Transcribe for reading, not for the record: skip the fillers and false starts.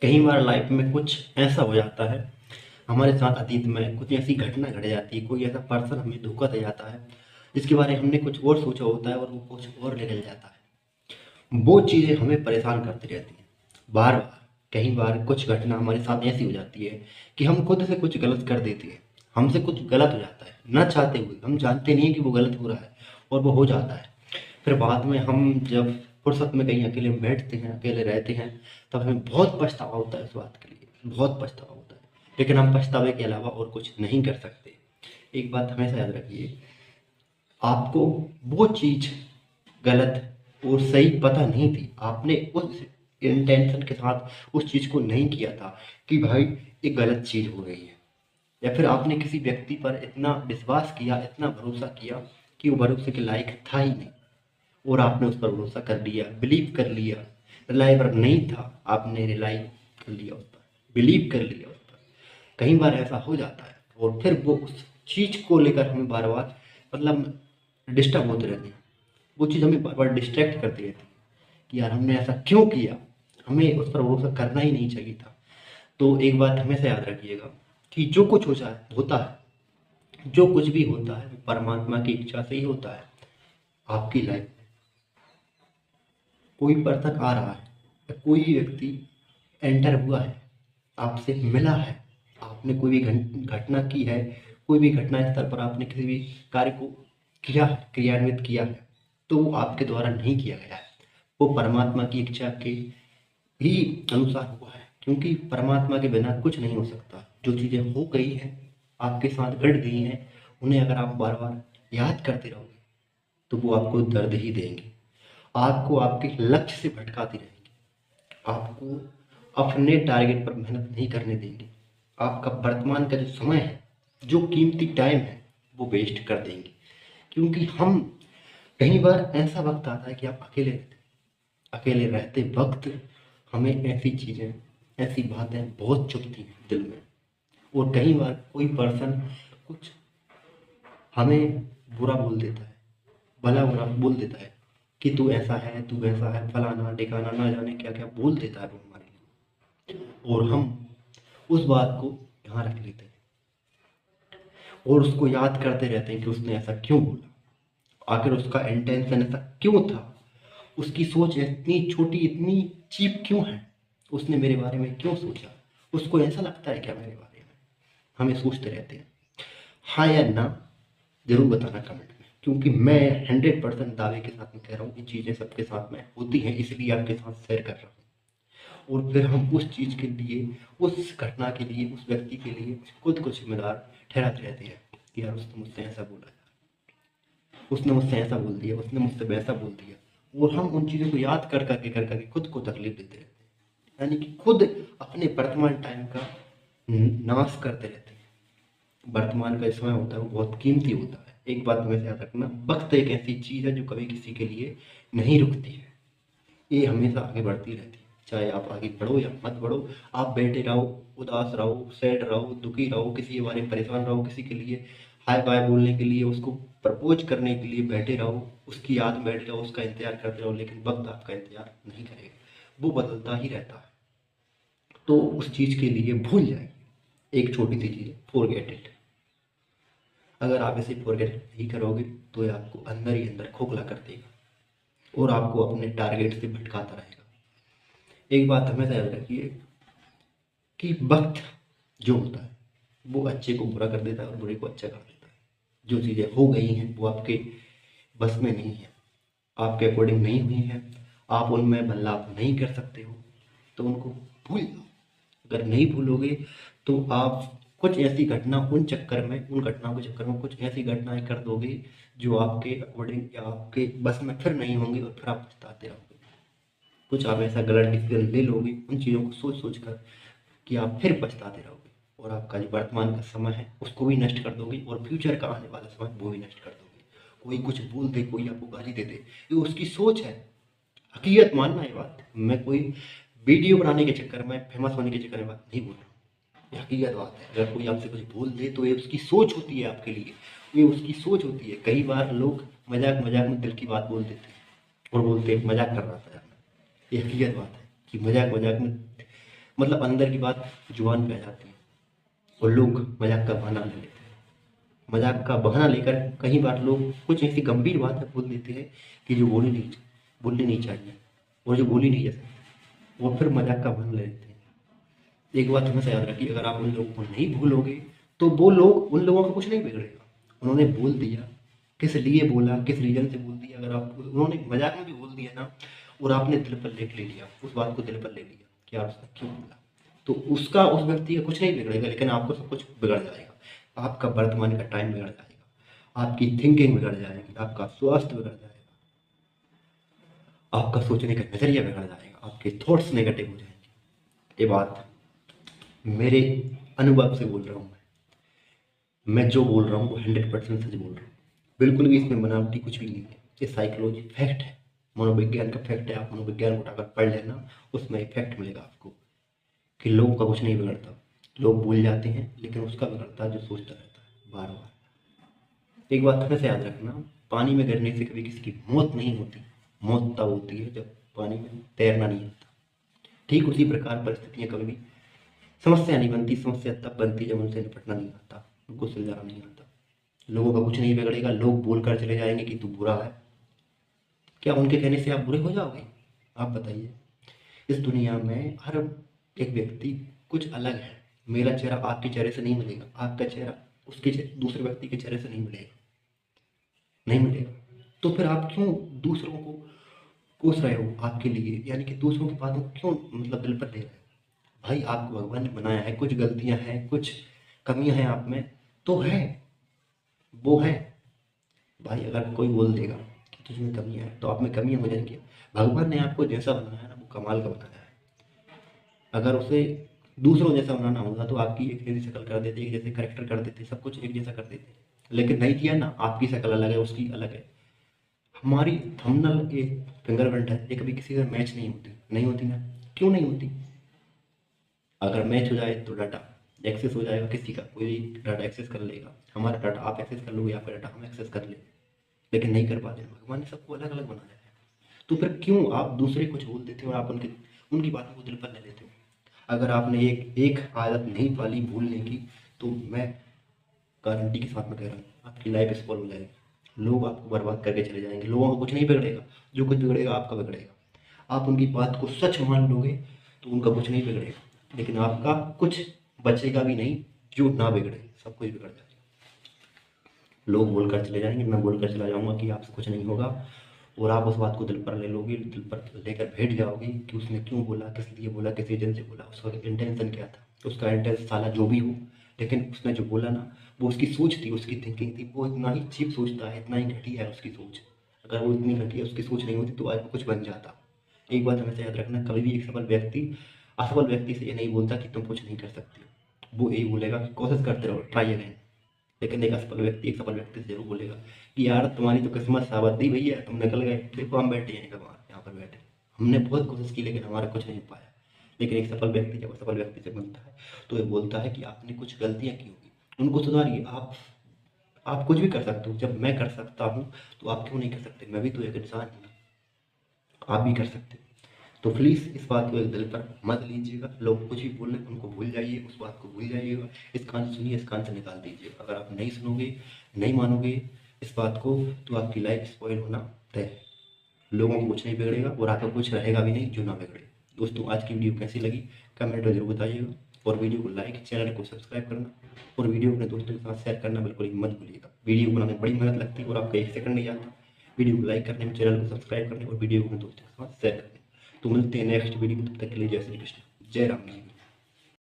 कई बार लाइफ में कुछ ऐसा हो जाता है, हमारे साथ अतीत में कुछ ऐसी घटना घट जाती है, कोई ऐसा पर्सन हमें धोखा दे जाता है जिसके बारे में हमने कुछ और सोचा होता है और वो कुछ और निकल जाता है। वो चीज़ें हमें परेशान करती रहती हैं बार बार। कई बार कुछ घटना हमारे साथ ऐसी हो जाती है कि हम खुद से कुछ गलत कर देते हैं, हमसे कुछ गलत हो जाता है ना चाहते हुए, हम जानते नहीं कि वो गलत हो रहा है और वो हो जाता है। फिर बाद में हम जब फुर्सत में कहीं अकेले बैठते हैं, अकेले रहते हैं, तब हमें बहुत पछतावा होता है उस बात के लिए, बहुत पछतावा होता है। लेकिन हम पछतावे के अलावा और कुछ नहीं कर सकते। एक बात हमेशा याद रखिए, आपको वो चीज़ गलत और सही पता नहीं थी, आपने उस इंटेंशन के साथ उस चीज़ को नहीं किया था कि भाई ये गलत चीज़ हो रही है। या फिर आपने किसी व्यक्ति पर इतना विश्वास किया, इतना भरोसा किया कि वो भरोसे के लायक था ही नहीं और आपने उस पर भरोसा कर लिया, बिलीव कर लिया। रिलायबल नहीं था, आपने रिलाई कर लिया उस पर, बिलीव कर लिया उस पर। कई बार ऐसा हो जाता है और फिर वो उस चीज़ को लेकर हमें बार बार मतलब डिस्टर्ब होते रहते हैं। वो चीज़ हमें बार बार डिस्ट्रैक्ट करती रहती है कि यार हमने ऐसा क्यों किया, हमें उस पर भरोसा करना ही नहीं चाहिए था। तो एक बात हमेशा याद रखिएगा कि जो कुछ होता है, जो कुछ भी होता है वो परमात्मा की इच्छा से ही होता है। आपकी लाइफ में कोई पर्सन आ रहा है या कोई व्यक्ति एंटर हुआ है, आपसे मिला है, आपने कोई भी घटना की है, कोई भी घटना स्थल पर आपने किसी भी कार्य को किया है, क्रियान्वित किया है, तो वो आपके द्वारा नहीं किया गया है, वो परमात्मा की इच्छा के ही अनुसार हुआ है। क्योंकि परमात्मा के बिना कुछ नहीं हो सकता। जो चीज़ें हो गई हैं, आपके साथ घट गई हैं, उन्हें अगर आप बार बार याद करते रहोगे तो वो आपको दर्द ही देंगे, आपको आपके लक्ष्य से भटकाती रहेंगी, आपको अपने टारगेट पर मेहनत नहीं करने देंगे, आपका वर्तमान का जो समय है, जो कीमती टाइम है, वो वेस्ट कर देंगे। क्योंकि हम कई बार ऐसा वक्त आता है कि आप अकेले रहते हैं, अकेले रहते वक्त हमें ऐसी चीज़ें, ऐसी बातें बहुत चुभती हैं दिल में। और कई बार कोई पर्सन कुछ हमें बुरा बोल देता है, भला बुरा बोल देता है कि तू ऐसा है, तू वैसा है, फलाना ढिकाना, ना जाने क्या क्या बोल देता है वो हमारे लिए। और हम उस बात को यहाँ रख लेते हैं और उसको याद करते रहते हैं कि उसने ऐसा क्यों बोला, आखिर उसका इंटेंशन ऐसा क्यों था, उसकी सोच इतनी छोटी, इतनी चीप क्यों है, उसने मेरे बारे में क्यों सोचा, उसको ऐसा लगता है क्या मेरे बारे में। हमें सोचते रहते हैं। हाँ या ना जरूर बताना कमेंट में, क्योंकि मैं 100% दावे के साथ में कह रहा हूँ ये चीज़ें सबके साथ में होती हैं, इसलिए आपके साथ शेयर कर रहा हूँ। और फिर हम उस चीज़ के लिए, उस घटना के लिए, उस व्यक्ति के लिए खुद को जिम्मेदार ठहराते रहते हैं कि यार उसने मुझसे ऐसा बोला, उसने मुझसे ऐसा बोल दिया, उसने मुझसे वैसा बोल दिया। और हम उन चीज़ों को याद कर करके खुद को तकलीफ देते रहते हैं, यानी कि खुद अपने वर्तमान टाइम का नाश करते रहते हैं। वर्तमान का समय होता है वो बहुत कीमती होता है। एक बात हमेशा याद रखना, वक्त एक ऐसी चीज़ है जो कभी किसी के लिए नहीं रुकती है, ये हमेशा आगे बढ़ती रहती है। चाहे आप आगे बढ़ो या मत बढ़ो, आप बैठे रहो, उदास रहो, सैड रहो, दुखी रहो, किसी के बारे में परेशान रहो, किसी के लिए हाय बाय बोलने के लिए, उसको प्रपोज करने के लिए बैठे रहो, उसकी याद में बैठे रहो, उसका इंतजार करते रहो, लेकिन वक्त आपका इंतजार नहीं करेगा, वो बदलता ही रहता है। तो उस चीज़ के लिए भूल जाइए। एक छोटी सी चीज़, फॉरगेट इट। अगर आप इसे फॉरगेट नहीं करोगे तो ये आपको अंदर ही अंदर खोखला कर देगा और आपको अपने टारगेट से भटकाता रहेगा। एक बात हमेशा याद रखिए कि वक्त जो होता है वो अच्छे को बुरा कर देता है और बुरे को अच्छा कर देता है। जो चीज़ें हो गई हैं वो आपके बस में नहीं है, आपके अकॉर्डिंग नहीं हुई हैं, आप उनमें बदलाव नहीं कर सकते हो, तो उनको भूल जाओ। अगर नहीं भूलोगे तो आप कुछ ऐसी घटना उन चक्कर में, उन घटनाओं के चक्कर में कुछ ऐसी घटनाएं कर दोगे जो आपके अकॉर्डिंग या आपके बस में फिर नहीं होंगी और फिर आप पछताते रहोगे। कुछ आप ऐसा गलत डिसीजन ले लोगे उन चीज़ों को सोच सोच कर कि आप फिर पछताते रहोगे और आपका जो वर्तमान का समय है उसको भी नष्ट कर दोगे और फ्यूचर का आने वाला समय वो भी नष्ट कर दोगे। कोई कुछ बोल दे, कोई आपको गाली दे दे, ये उसकी सोच है। हकीकत मानना ये बात, मैं कोई वीडियो बनाने के चक्कर में, फेमस होने के चक्कर में बात नहीं बोल रहा हूँ, ये हकीकत बात है। अगर कोई आपसे कुछ बोल दे तो ये उसकी सोच होती है आपके लिए, ये उसकी सोच होती है। कई बार लोग मजाक मजाक में दिल की बात बोल देते हैं और बोलते हैं मजाक कर रहा था यार, ये हकीकत बात है कि मजाक मजाक में मतलब अंदर की बात जुबान पे आ जाती है और लोग मजाक का बहाना ले लेते हैं। मजाक का बहाना लेकर कई बार लोग कुछ ऐसी गंभीर बातें बोल देते हैं कि जो बोलनी नहीं चाहिए और जो बोली नहीं जा सकती, वो फिर मजाक का बहाना ले लेते हैं। एक बात हमेशा याद रखिए, अगर आप उन लोगों को नहीं भूलोगे तो वो लोग, उन लोगों का कुछ नहीं बिगड़ेगा। उन्होंने बोल दिया, किस लिए बोला, किस रीजन से बोल दिया, अगर आप उन्होंने मजाक में भी बोल दिया ना और आपने दिल पर ले लिया, उस बात को दिल पर ले लिया कि यार उसने क्यों बोला, तो उसका, उस व्यक्ति का कुछ नहीं बिगड़ेगा, लेकिन आपको सब कुछ बिगड़ जाएगा। आपका वर्तमान का टाइम बिगड़ जाएगा, आपकी थिंकिंग बिगड़ जाएगी, आपका स्वास्थ्य बिगड़ जाएगा, आपका सोचने का नजरिया बिगड़ जाएगा, आपके थॉट्स नेगेटिव हो जाएंगे। ये बात मेरे अनुभव से बोल रहा हूँ। मैं जो बोल रहा हूँ वो 100% सच बोल रहा हूँ। बिल्कुल भी इसमें बनावटी कुछ भी नहीं है। ये साइकोलॉजी फैक्ट है, मनोविज्ञान का फैक्ट है। आप मनोविज्ञान को उठाकर पढ़ लेना, उसमें एक फैक्ट मिलेगा आपको कि लोगों का कुछ नहीं बिगड़ता। लोग भूल जाते हैं, लेकिन उसका बिगड़ता है जो सोचता रहता है बार बार। एक बात हमेशा याद रखना, पानी में गिरने से कभी किसी की मौत नहीं होती। मौत तब होती है जब पानी में तैरना नहीं आता। ठीक उसी प्रकार परिस्थितियाँ कभी भी समस्या नहीं बनती। समस्या तब बनती जब उनसे निपटना नहीं आता, उनको सुलझाना नहीं आता। लोगों का कुछ नहीं बिगड़ेगा। लोग बोल कर चले जाएंगे कि तू बुरा है। क्या उनके कहने से आप बुरे हो जाओगे? आप बताइए। इस दुनिया में हर एक व्यक्ति कुछ अलग है। मेरा चेहरा आपके चेहरे से नहीं मिलेगा, आपका चेहरा दूसरे व्यक्ति के चेहरे से नहीं मिलेगा, नहीं मिलेगा। तो फिर आप क्यों दूसरों को कोस रहे हो आपके लिए, यानी कि दूसरों की बातों को क्यों मतलब दिल पर ले रहे हो? भाई आपको भगवान ने बनाया है, कुछ गलतियां हैं, कुछ कमियां हैं आप में, तो है, वो है। भाई अगर कोई बोल देगा कि तुझमें कमियां हैं तो आप में कमियां हो जाएंगी। भगवान ने आपको जैसा बनाया है ना, वो कमाल का बनाया है। अगर उसे दूसरों जैसा बनाना होगा तो आपकी एक जैसी शक्ल कर देते, एक जैसे करेक्टर कर देते, सब कुछ एक जैसा कर देते। लेकिन नहीं किया ना, आपकी शक्ल अलग है, उसकी अलग है। हमारी थंबनेल एक फिंगरप्रिंट है, ये कभी किसी से मैच नहीं होती, नहीं होती ना। क्यों नहीं होती? अगर मैच हो जाए तो डाटा एक्सेस हो जाएगा, किसी का कोई डाटा एक्सेस कर लेगा। हमारा डाटा आप एक्सेस कर लोगे, आपका डाटा हम एक्सेस कर लेंगे, लेकिन नहीं कर पाते। भगवान ने सबको अलग अलग बनाया है। तो फिर क्यों आप दूसरे कुछ बोल देते हो और आप उनकी बातों को दिल पर ले लेते हो? अगर आपने एक एक आदत नहीं पाली भूलने की, तो मैं गारंटी के साथ में कह रहा हूँ आपकी लाइफ स्पॉइल हो जाएगी। लोग आपको बर्बाद करके चले जाएंगे। लोगों का कुछ नहीं बिगड़ेगा, जो कुछ बिगड़ेगा आपका बिगड़ेगा। आप उनकी बात को सच मान लोगे तो उनका कुछ नहीं बिगड़ेगा, लेकिन आपका कुछ बचेगा भी नहीं। जो ना बिगड़े, सब कुछ बिगड़ जाएगा। लोग बोलकर चले जाएंगे, मैं बोलकर चला जाऊंगा कि आपसे कुछ नहीं होगा, और आप उस बात को दिल पर ले लोगे, दिल पर लेकर बैठ जाओगे कि उसने क्यों बोला, किस लिए बोला, किस रीजन से बोला, उसका इंटेंशन क्या था। उसका इंटेंशन साला जो भी हो, लेकिन उसने जो बोला ना, वो उसकी सोच थी, उसकी थिंकिंग थी। वो इतना ही चीप सोचता है, इतना ही घटिया है उसकी सोच। अगर वो इतनी घटिया उसकी सोच नहीं होती तो आज वो कुछ बन जाता। एक बात हमेशा याद रखना, कभी भी एक सफल व्यक्ति असफल व्यक्ति से ये नहीं बोलता कि तुम कुछ नहीं कर सकते। वो यही बोलेगा कि कोशिश करते रहो, ट्राई अगेन। लेकिन एक सफल व्यक्ति से जरूर बोलेगा कि यार तुम्हारी तो किस्मत सावत थी भैया, तुम निकल गए, देखो हम बैठे हैं यहाँ पर बैठे, हमने बहुत कोशिश की लेकिन हमारा कुछ नहीं हो पाया। लेकिन एक सफल व्यक्ति जब असफल व्यक्ति से मिलता है तो ये बोलता है कि आपने कुछ गलतियां की होगी, उनको सुधारिए। आप कुछ भी कर सकते हो। जब मैं कर सकता हूँ तो आप क्यों नहीं कर सकते? मैं भी तो एक इंसान हूँ, आप भी कर सकते हो। तो प्लीज़ इस बात को एक दिल पर मत लीजिएगा। लोग कुछ भी बोल रहे हैं उनको भूल जाइए, उस बात को भूल जाइएगा। इस कान से सुनिए, इस कान से निकाल दीजिए। अगर आप नहीं सुनोगे, नहीं मानोगे इस बात को, तो आपकी लाइफ स्पॉइल होना तय है। लोगों को कुछ नहीं बिगड़ेगा और आपका कुछ रहेगा भी नहीं जो ना बिगड़े। दोस्तों आज की वीडियो कैसी लगी कमेंट में जरूर बताइएगा, और वीडियो को लाइक, चैनल को सब्सक्राइब करना और वीडियो को अपने दोस्तों के साथ शेयर करना बिल्कुल ही मत भूलिएगा। वीडियो बनाने में बड़ी मेहनत लगती है और आपका एक सेकंड नहीं जाता वीडियो को लाइक करने में, चैनल को सब्सक्राइब करने और वीडियो को अपने दोस्तों के साथ शेयर करने। तो मिलते हैं नेक्स्ट वीडियो में, तब तक के लिए जय श्री कृष्ण, जय राम जी।